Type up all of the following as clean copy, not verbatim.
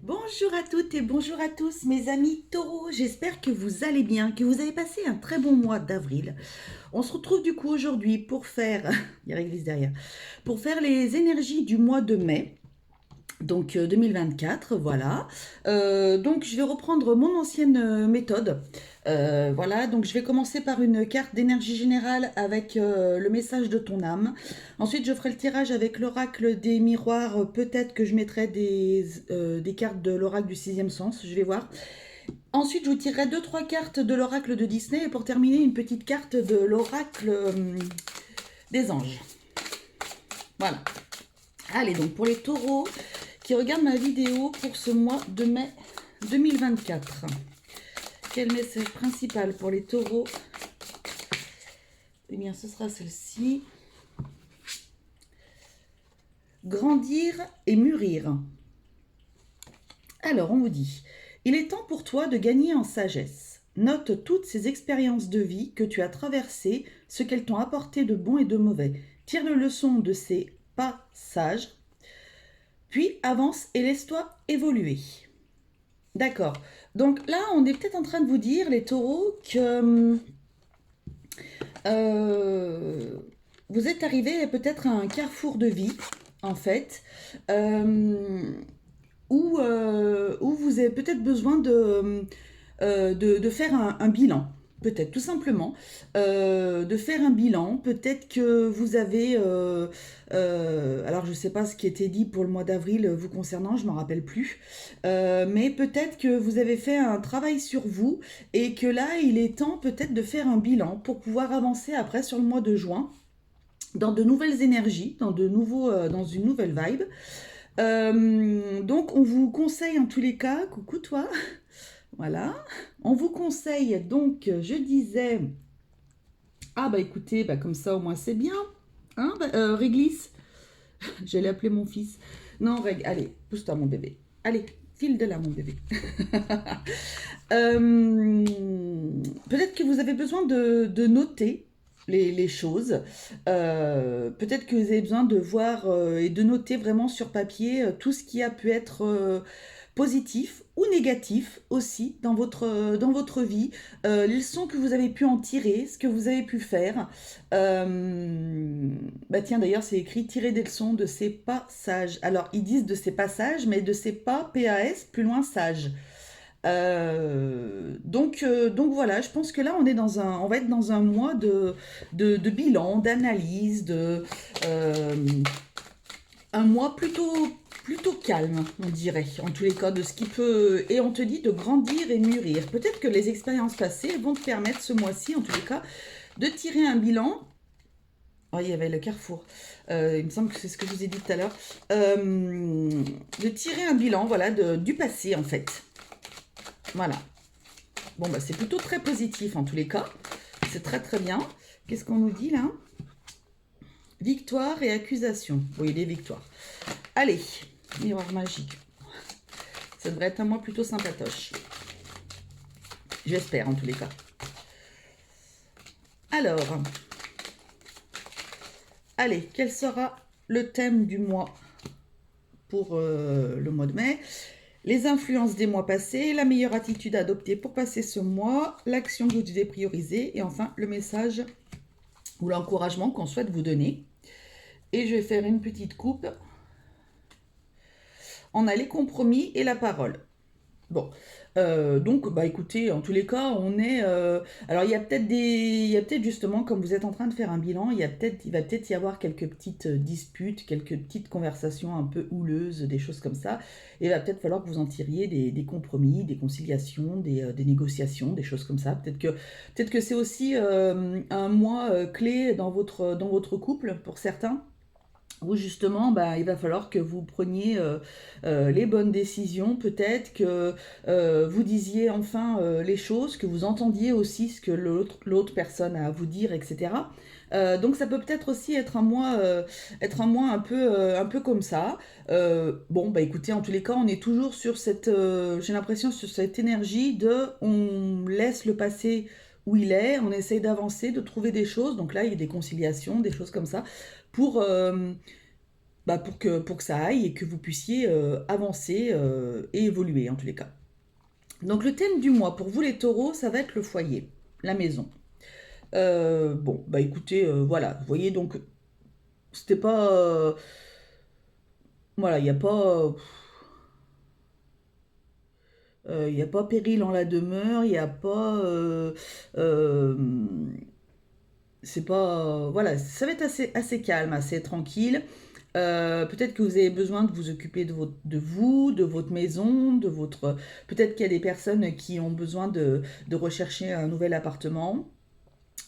Bonjour à toutes et bonjour à tous mes amis taureaux, j'espère que vous allez bien, que vous avez passé un très bon mois d'avril. On se retrouve du coup aujourd'hui pour faire, il y a l'église derrière, pour faire les énergies du mois de mai. Donc 2024, voilà. Donc je vais reprendre mon ancienne méthode. Voilà, donc je vais commencer par une carte d'énergie générale avec le message de ton âme. Ensuite, je ferai le tirage avec l'oracle des miroirs. Peut-être que je mettrai des cartes de l'oracle du sixième sens, je vais voir. Ensuite, je vous tirerai deux trois cartes de l'oracle de Disney. Et pour terminer, une petite carte de l'oracle des anges. Voilà. Allez, donc pour les taureaux qui regardent ma vidéo pour ce mois de mai 2024. Quel message principal pour les taureaux? Eh bien, ce sera celle-ci. Grandir et mûrir. Alors, on vous dit, il est temps pour toi de gagner en sagesse. Note toutes ces expériences de vie que tu as traversées, ce qu'elles t'ont apporté de bon et de mauvais. Tire les leçons de ces passages, puis avance et laisse-toi évoluer. D'accord. Donc là, on est peut-être en train de vous dire, les taureaux, que vous êtes arrivés peut-être à un carrefour de vie, en fait, euh, où vous avez peut-être besoin de faire un bilan. Peut-être tout simplement de faire un bilan. Peut-être que vous avez... alors je ne sais pas ce qui était dit pour le mois d'avril vous concernant, je ne m'en rappelle plus. Mais peut-être que vous avez fait un travail sur vous et que là il est temps peut-être de faire un bilan pour pouvoir avancer après sur le mois de juin dans de nouvelles énergies, dans une nouvelle vibe. Donc on vous conseille en tous les cas, coucou toi, voilà, on vous conseille donc, je disais, ah bah écoutez, bah comme ça au moins c'est bien, hein, Réglisse, j'allais appeler mon fils, non allez, pousse-toi mon bébé, allez, file de là mon bébé. Euh, Peut-être que vous avez besoin de noter les choses. Peut-être que vous avez besoin de voir et de noter vraiment sur papier tout ce qui a pu être positif ou négatif aussi dans votre vie, les leçons que vous avez pu en tirer, ce que vous avez pu faire. Bah tiens, d'ailleurs, c'est écrit tirer des leçons de ces passages. Alors, ils disent de ces passages, mais de ces pas, P-A-S, plus loin, sage. Donc voilà, je pense que là on va être dans un mois de bilan, d'analyse, un mois plutôt calme, on dirait, en tous les cas, de ce qui peut, et on te dit de grandir et mûrir. Peut-être que les expériences passées vont te permettre ce mois-ci, en tous les cas, de tirer un bilan. Oh, il y avait le carrefour. Il me semble que c'est ce que je vous ai dit tout à l'heure. De tirer un bilan, voilà, du passé, en fait. Voilà. Bon, bah, c'est plutôt très positif en tous les cas. C'est très très bien. Qu'est-ce qu'on nous dit là? Victoire et accusation. Oui, les victoires. Allez, miroir magique. Ça devrait être un mois plutôt sympatoche. J'espère en tous les cas. Alors, allez, quel sera le thème du mois pour le mois de mai? Les influences des mois passés, la meilleure attitude à adopter pour passer ce mois, l'action que vous devez prioriser et enfin le message ou l'encouragement qu'on souhaite vous donner. Et je vais faire une petite coupe. On a les compromis et la parole. Bon, donc bah écoutez, en tous les cas, on est. Alors il y a peut-être justement, comme vous êtes en train de faire un bilan, il va peut-être y avoir quelques petites disputes, quelques petites conversations un peu houleuses, des choses comme ça. Et il va peut-être falloir que vous en tiriez des compromis, des conciliations, des négociations, des choses comme ça. Peut-être que c'est aussi un mois clé dans votre couple pour certains où justement bah, il va falloir que vous preniez les bonnes décisions, peut-être que vous disiez enfin les choses, que vous entendiez aussi ce que l'autre personne a à vous dire, etc. Donc ça peut peut-être aussi être un mois un peu comme ça. Bon, bah écoutez, en tous les cas, on est toujours sur cette, j'ai l'impression, sur cette énergie de on laisse le passé où il est, on essaye d'avancer, de trouver des choses. Donc là, il y a des conciliations, des choses comme ça pour bah, pour que ça aille et que vous puissiez avancer et évoluer en tous les cas. Donc le thème du mois pour vous les taureaux, ça va être le foyer, la maison. Bon, bah écoutez, voilà, vous voyez donc, c'était pas... voilà, il n'y a pas... il n'y a pas péril en la demeure, il n'y a pas... euh, c'est pas... voilà, ça va être assez calme, assez tranquille. Peut-être que vous avez besoin de vous occuper de vous, de votre maison, de votre... Peut-être qu'il y a des personnes qui ont besoin de rechercher un nouvel appartement,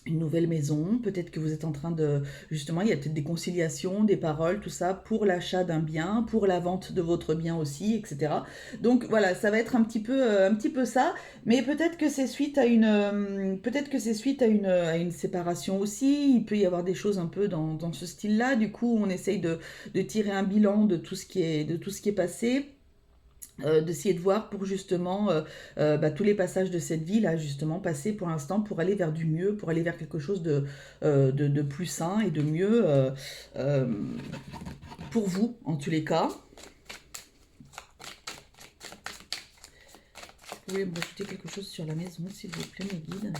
une nouvelle maison. Peut-être que vous êtes en train de... Justement, il y a peut-être des conciliations, des paroles, tout ça, pour l'achat d'un bien, pour la vente de votre bien aussi, etc. Donc voilà, ça va être un petit peu ça. Mais peut-être que c'est suite à une... peut-être que c'est suite à une séparation aussi. Il peut y avoir des choses un peu dans ce style-là. Du coup, on essaye de tirer un bilan de tout ce qui est passé, d'essayer de voir pour justement bah, tous les passages de cette vie là justement passer pour l'instant pour aller vers du mieux, pour aller vers quelque chose de plus sain et de mieux euh, pour vous en tous les cas. Vous pouvez me rajouter quelque chose sur la maison s'il vous plaît mes guides.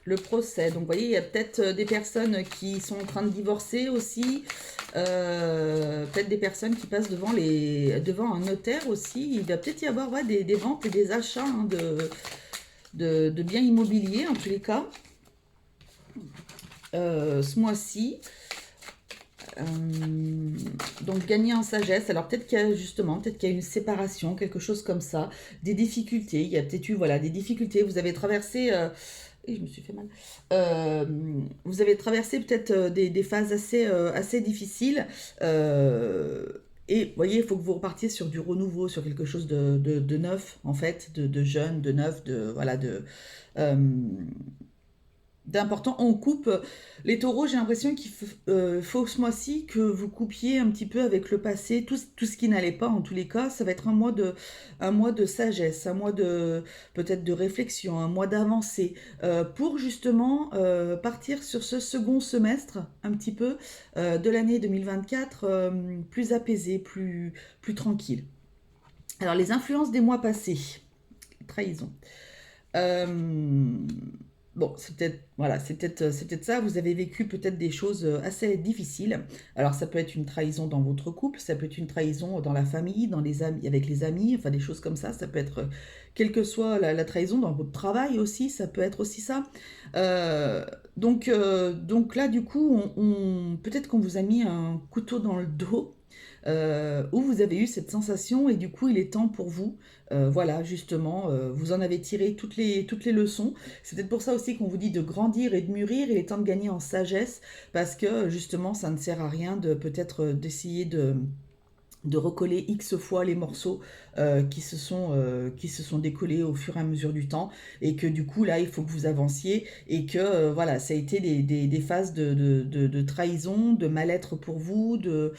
Le procès. Donc, vous voyez, il y a peut-être des personnes qui sont en train de divorcer aussi. Peut-être des personnes qui passent devant un notaire aussi. Il va peut-être y avoir ouais, des ventes et des achats hein, de biens immobiliers, en tous les cas. Ce mois-ci. Donc gagner en sagesse. Alors peut-être qu'il y a justement, peut-être qu'il y a une séparation, quelque chose comme ça, des difficultés. Il y a peut-être eu voilà des difficultés. Vous avez traversé et je me suis fait mal. Vous avez traversé peut-être des phases assez difficiles. Et vous voyez, il faut que vous repartiez sur du renouveau, sur quelque chose de neuf, en fait, de jeune, de neuf, voilà, euh, d'important. On coupe les taureaux, j'ai l'impression qu'il faut ce mois-ci que vous coupiez un petit peu avec le passé, tout ce qui n'allait pas en tous les cas. Ça va être un mois de sagesse, un mois de peut-être de réflexion, un mois d'avancée pour justement partir sur ce second semestre un petit peu de l'année 2024 plus apaisé, plus tranquille. Alors les influences des mois passés, trahison. Euh, Bon, c'est peut-être voilà, c'est peut-être ça. Vous avez vécu peut-être des choses assez difficiles. Alors ça peut être une trahison dans votre couple, ça peut être une trahison dans la famille, dans les amis, avec les amis, enfin des choses comme ça. Ça peut être quelle que soit la trahison dans votre travail aussi, ça peut être aussi ça. Donc là du coup, peut-être qu'on vous a mis un couteau dans le dos. Où vous avez eu cette sensation et du coup il est temps pour vous, voilà justement, vous en avez tiré toutes les leçons. C'est peut-être pour ça aussi qu'on vous dit de grandir et de mûrir. Il est temps de gagner en sagesse parce que justement, ça ne sert à rien de peut-être d'essayer de recoller X fois les morceaux qui se sont décollés au fur et à mesure du temps et que du coup là il faut que vous avanciez et que voilà ça a été des phases de trahison, de mal-être pour vous, de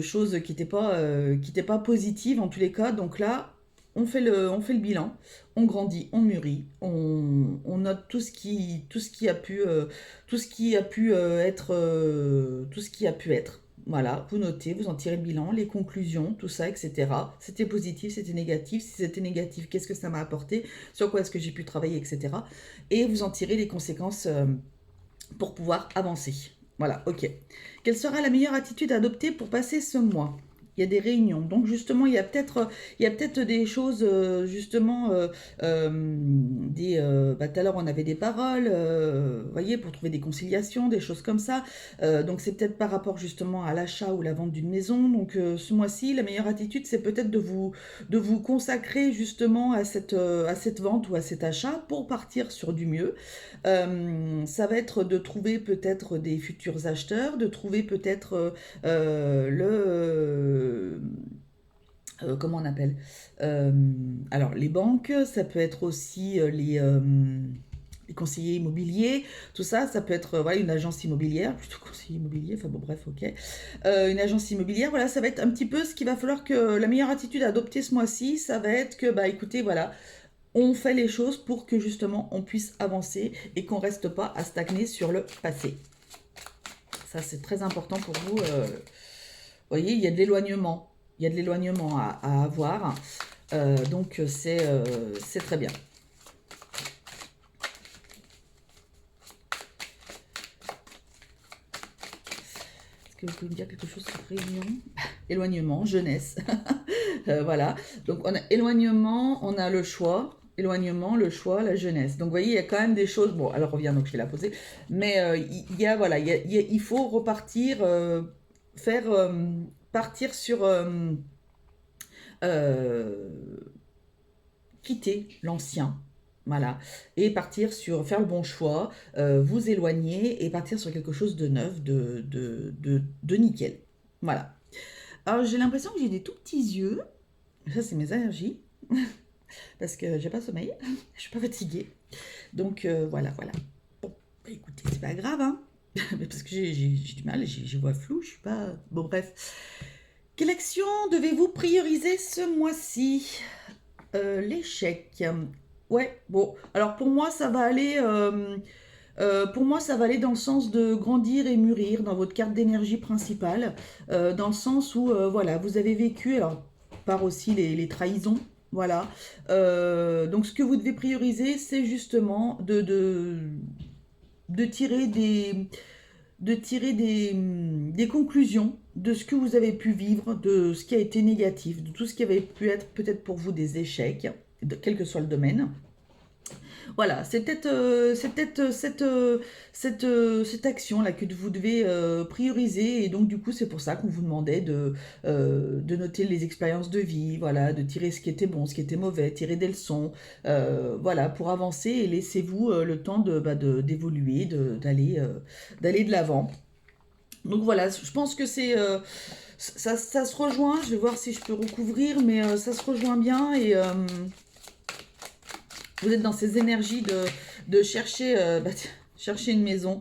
choses qui étaient pas positives en tous les cas. Donc là on fait le bilan, on grandit, on mûrit, on note tout ce qui a pu, tout ce qui a pu être, tout ce qui a pu être. Voilà, vous notez, vous en tirez le bilan, les conclusions, tout ça, etc. C'était positif, c'était négatif. Si c'était négatif, qu'est-ce que ça m'a apporté? Sur quoi est-ce que j'ai pu travailler, etc. Et vous en tirez les conséquences pour pouvoir avancer. Voilà, ok. Quelle sera la meilleure attitude à adopter pour passer ce mois? Il y a des réunions. Donc justement, il y a peut-être des choses, justement, bah, tout à l'heure on avait des paroles, vous voyez, pour trouver des conciliations, des choses comme ça. Donc c'est peut-être par rapport justement à l'achat ou la vente d'une maison. Donc ce mois-ci, la meilleure attitude, c'est peut-être de vous consacrer justement à cette vente ou à cet achat pour partir sur du mieux. Ça va être de trouver peut-être des futurs acheteurs, de trouver peut-être comment on appelle alors les banques, ça peut être aussi les conseillers immobiliers, tout ça, ça peut être voilà, une agence immobilière, plutôt conseiller immobilier, enfin bon bref, ok. Une agence immobilière, voilà, ça va être un petit peu ce qu'il va falloir que la meilleure attitude à adopter ce mois-ci, ça va être que, bah écoutez, voilà, on fait les choses pour que justement on puisse avancer et qu'on ne reste pas à stagner sur le passé. Ça, c'est très important pour vous. Vous voyez, il y a de l'éloignement. Il y a de l'éloignement à avoir. Donc, c'est très bien. Est-ce que vous pouvez me dire quelque chose sur réunion? Éloignement, jeunesse. Voilà. Donc, on a éloignement, on a le choix. Éloignement, le choix, la jeunesse. Donc, vous voyez, il y a quand même des choses... Bon, elle revient, donc je vais la poser. Mais il y a, voilà, il faut repartir, partir sur... quitter l'ancien, voilà, et partir sur, faire le bon choix, vous éloigner et partir sur quelque chose de neuf, de nickel. Voilà. Alors, j'ai l'impression que j'ai des tout petits yeux. Ça, c'est mes allergies. Parce que j'ai pas sommeil. Je suis pas fatiguée. Donc, voilà, voilà. Bon, bah, écoutez, c'est pas grave, hein. Parce que j'ai du mal, j'ai voix floue, je suis pas... Bon, bref. Quelle action devez-vous prioriser ce mois-ci? L'échec. Ouais, bon. Alors, pour moi, ça va aller... pour moi, ça va aller dans le sens de grandir et mûrir dans votre carte d'énergie principale, dans le sens où, voilà, vous avez vécu, alors, par aussi les trahisons, voilà. Donc, ce que vous devez prioriser, c'est justement de tirer des conclusions de ce que vous avez pu vivre, de ce qui a été négatif, de tout ce qui avait pu être peut-être pour vous des échecs, quel que soit le domaine. Voilà, c'est peut-être cette action-là que vous devez prioriser. Et donc, du coup, c'est pour ça qu'on vous demandait de noter les expériences de vie, voilà, de tirer ce qui était bon, ce qui était mauvais, tirer des leçons, voilà, pour avancer et laissez-vous le temps d'évoluer, d'aller de l'avant. Donc voilà, je pense que ça se rejoint. Je vais voir si je peux recouvrir, mais ça se rejoint bien et... vous êtes dans ces énergies de chercher, chercher une maison,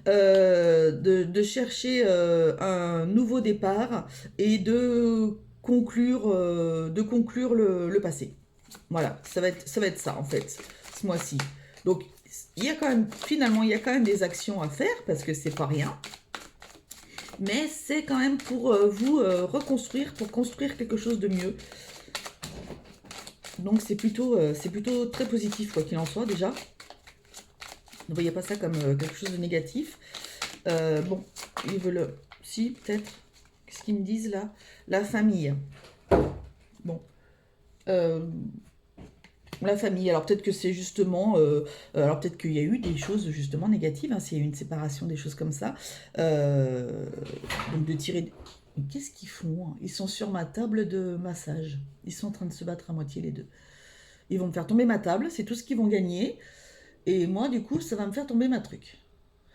de chercher un nouveau départ et de conclure le passé. Voilà, ça va être ça en fait, ce mois-ci. Donc, il y a quand même, finalement, il y a quand même des actions à faire parce que c'est pas rien. Mais c'est quand même pour vous reconstruire, pour construire quelque chose de mieux. Donc c'est plutôt très positif, quoi qu'il en soit, déjà. Ne voyez pas ça comme quelque chose de négatif. Bon, ils veulent... Si, peut-être. Qu'est-ce qu'ils me disent, là? La famille. Bon. La famille. Alors, peut-être que c'est justement... alors, peut-être qu'il y a eu des choses, justement, négatives. Hein, s'il y a eu une séparation, des choses comme ça. Donc, de tirer... Mais qu'est-ce qu'ils font, hein? Ils sont sur ma table de massage. Ils sont en train de se battre à moitié, les deux. Ils vont me faire tomber ma table, c'est tout ce qu'ils vont gagner. Et moi, du coup, ça va me faire tomber ma truc.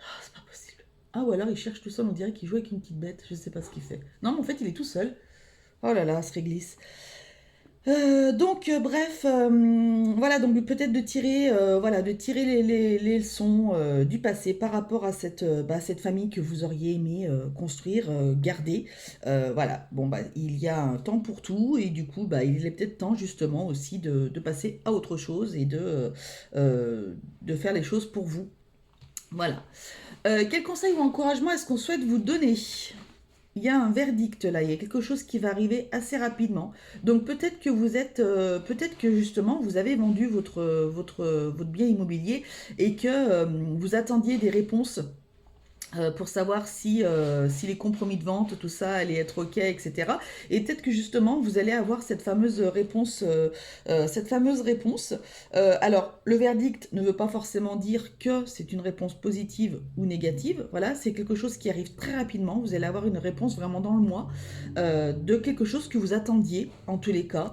Ah, c'est pas possible. Ah, ou alors il cherche tout seul, on dirait qu'il joue avec une petite bête. Je sais pas ce qu'il fait. Non, mais en fait, il est tout seul. Oh là là, se réglisse. Donc, bref, voilà, donc peut-être de tirer, voilà, de tirer les leçons du passé par rapport à cette famille que vous auriez aimé construire, garder. Voilà, bon, bah, il y a un temps pour tout et du coup, bah, il est peut-être temps justement aussi de passer à autre chose et de faire les choses pour vous. Voilà. Quel conseil ou encouragement est-ce qu'on souhaite vous donner? Il y a un verdict là, il y a quelque chose qui va arriver assez rapidement. Donc peut-être que peut-être que justement vous avez vendu votre bien immobilier et que vous attendiez des réponses pour savoir si les compromis de vente, tout ça allait être OK, etc. Et peut-être que justement, vous allez avoir cette fameuse réponse. Alors, le verdict ne veut pas forcément dire que c'est une réponse positive ou négative. Voilà, c'est quelque chose qui arrive très rapidement. Vous allez avoir une réponse vraiment dans le mois de quelque chose que vous attendiez, en tous les cas.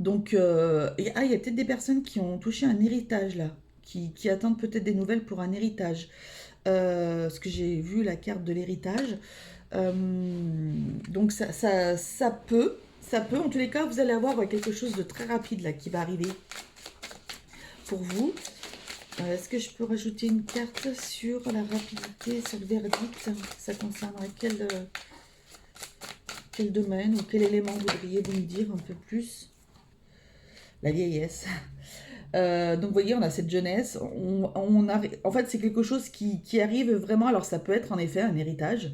Donc, il y a peut-être des personnes qui ont touché un héritage là, qui attendent peut-être des nouvelles pour un héritage. Parce que j'ai vu la carte de l'héritage. Donc, en tous les cas, vous allez avoir quelque chose de très rapide là qui va arriver pour vous. Est-ce que je peux rajouter une carte sur la rapidité, sur le verdict? Ça concernerait quel domaine ou quel élément voudriez-vous me dire un peu plus? la vieillesse. Donc, vous voyez, on a cette jeunesse. En fait, c'est quelque chose qui arrive vraiment. Alors, ça peut être en effet un héritage,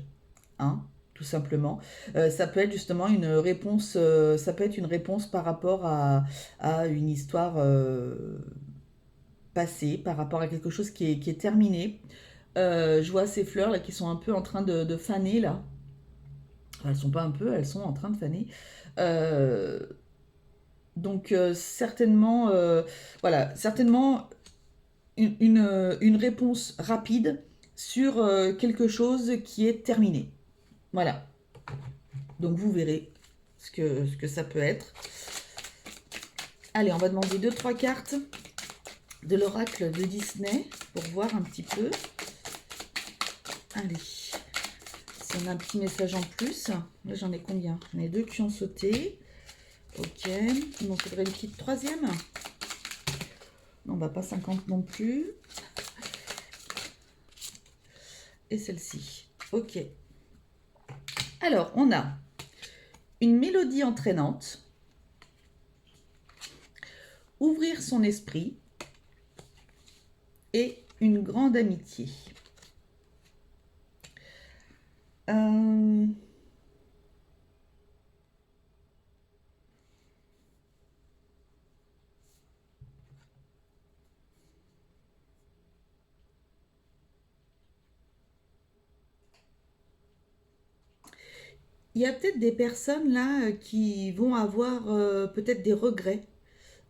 hein, tout simplement. Ça peut être justement une réponse. Ça peut être une réponse par rapport à une histoire passée, par rapport à quelque chose qui est terminé. Je vois ces fleurs là qui sont un peu en train de faner là. Enfin, elles sont pas un peu, elles sont en train de faner. Euh, donc certainement, voilà, certainement une réponse rapide sur quelque chose qui est terminé. Voilà. Donc vous verrez ce que ça peut être. Allez, on va demander 2-3 cartes de l'oracle de Disney pour voir un petit peu. Allez, si on a un petit message en plus. Là, j'en ai combien? J'en ai 2 qui ont sauté. Ok, il m'en faudrait une petite troisième. Non, bah pas 50 non plus. Et celle-ci. Ok. Alors, on a une mélodie entraînante, ouvrir son esprit et une grande amitié. Il y a peut-être des personnes là qui vont avoir peut-être des regrets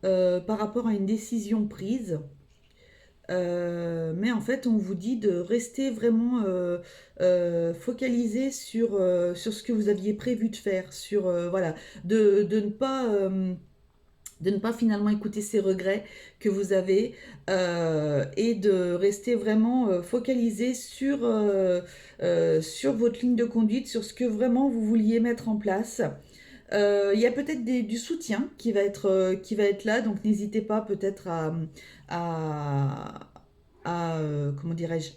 par rapport à une décision prise. Mais en fait, on vous dit de rester vraiment focalisé sur ce que vous aviez prévu de faire, sur voilà, de ne pas finalement écouter ces regrets que vous avez et de rester vraiment focalisé sur votre ligne de conduite, sur ce que vraiment vous vouliez mettre en place. Il y a peut-être du soutien qui va être là, donc n'hésitez pas peut-être à, comment dirais-je,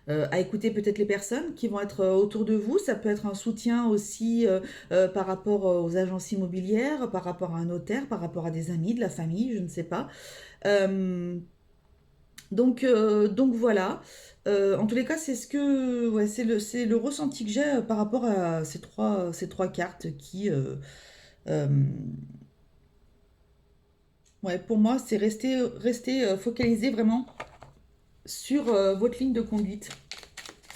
à écouter peut-être les personnes qui vont être autour de vous. Ça peut être un soutien aussi par rapport aux agences immobilières, par rapport à un notaire, par rapport à des amis, de la famille, je ne sais pas. Euh, donc voilà. En tous les cas, ouais, c'est le ressenti que j'ai par rapport à ces trois cartes qui, euh, ouais, pour moi, c'est rester focalisé vraiment sur votre ligne de conduite,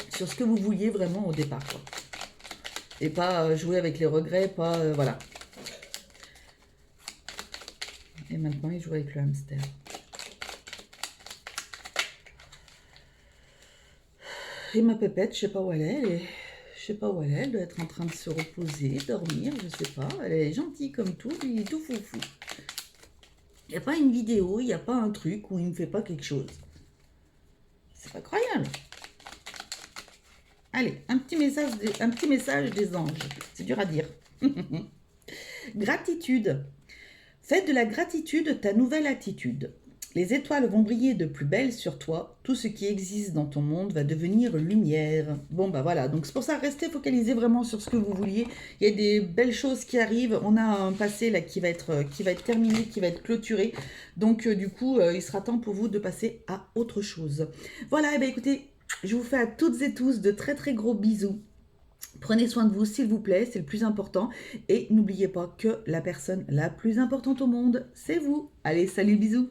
sur ce que vous vouliez vraiment au départ, quoi. Et pas jouer avec les regrets, pas voilà. Et maintenant, il joue avec le hamster. Et ma pépette, je sais pas où elle est. Je sais pas où elle est. Elle doit être en train de se reposer, dormir, je sais pas. Elle est gentille comme tout, lui il est tout foufou. Il n'y a pas une vidéo, il n'y a pas un truc où il ne fait pas quelque chose. C'est pas croyable. Allez, un petit message des anges. C'est dur à dire. Gratitude. Fais de la gratitude ta nouvelle attitude. Les étoiles vont briller de plus belle sur toi. Tout ce qui existe dans ton monde va devenir lumière. Bon, bah voilà. Donc, c'est pour ça, restez focalisé vraiment sur ce que vous vouliez. Il y a des belles choses qui arrivent. On a un passé là qui va être terminé, qui va être clôturé. Donc, du coup, il sera temps pour vous de passer à autre chose. Voilà, et bien écoutez, je vous fais à toutes et tous de très très gros bisous. Prenez soin de vous, s'il vous plaît, c'est le plus important. Et n'oubliez pas que la personne la plus importante au monde, c'est vous. Allez, salut, bisous.